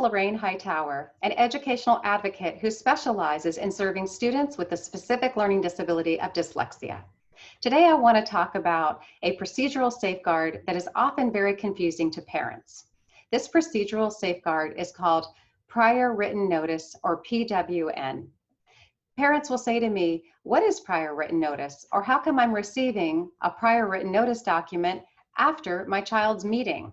Lorraine Hightower, an educational advocate who specializes in serving students with the specific learning disability of dyslexia. Today, I want to talk about a procedural safeguard that is often very confusing to parents. This procedural safeguard is called prior written notice, or PWN. Parents will say to me, "What is prior written notice?" Or "How come I'm receiving a prior written notice document after my child's meeting?"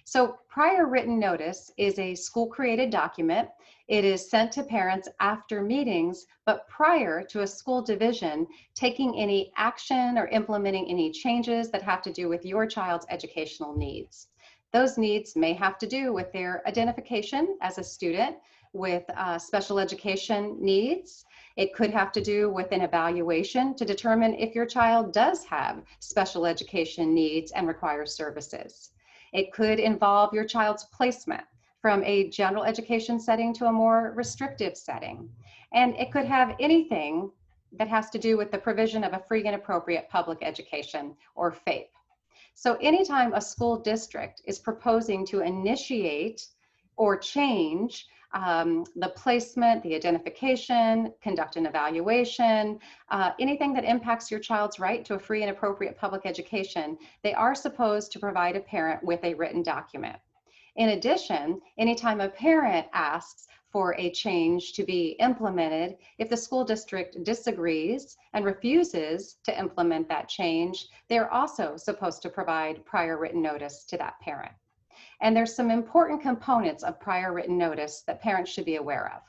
So prior written notice is a school-created document. It is sent to parents after meetings, but prior to a school division taking any action or implementing any changes that have to do with your child's educational needs. Those needs may have to do with their identification as a student with special education needs. It could have to do with an evaluation to determine if your child does have special education needs and requires services. It could involve your child's placement from a general education setting to a more restrictive setting. And it could have anything that has to do with the provision of a free and appropriate public education, or FAPE. So anytime a school district is proposing to initiate or change the placement, the identification, conduct an evaluation, anything that impacts your child's right to a free and appropriate public education, they are supposed to provide a parent with a written document. In addition, anytime a parent asks for a change to be implemented, if the school district disagrees and refuses to implement that change, they're also supposed to provide prior written notice to that parent. And there's some important components of prior written notice that parents should be aware of.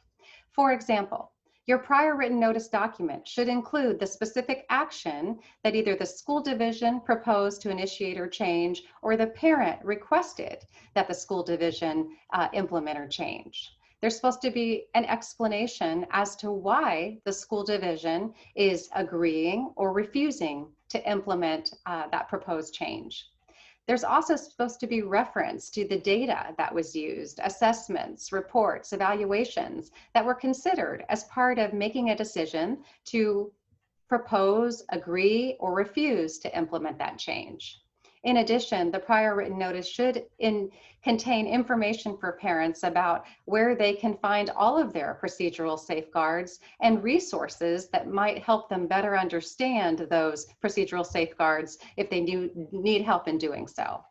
For example, your prior written notice document should include the specific action that either the school division proposed to initiate or change, or the parent requested that the school division implement or change. There's supposed to be an explanation as to why the school division is agreeing or refusing to implement that proposed change. There's also supposed to be reference to the data that was used, assessments, reports, evaluations that were considered as part of making a decision to propose, agree, or refuse to implement that change. In addition, the prior written notice should contain information for parents about where they can find all of their procedural safeguards and resources that might help them better understand those procedural safeguards if they need help in doing so.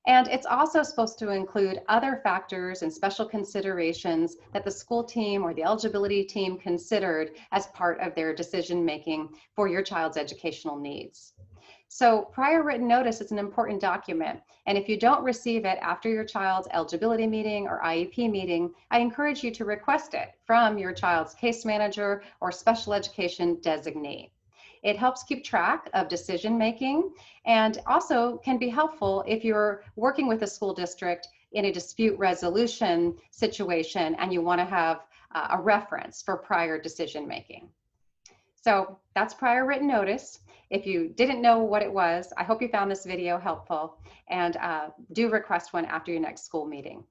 And it's also supposed to include other factors and special considerations that the school team or the eligibility team considered as part of their decision making for your child's educational needs. So prior written notice is an important document, and if you don't receive it after your child's eligibility meeting or IEP meeting, I encourage you to request it from your child's case manager or special education designee. It helps keep track of decision making and also can be helpful if you're working with a school district in a dispute resolution situation and you want to have a reference for prior decision making. So that's prior written notice. If you didn't know what it was, I hope you found this video helpful, and do request one after your next school meeting.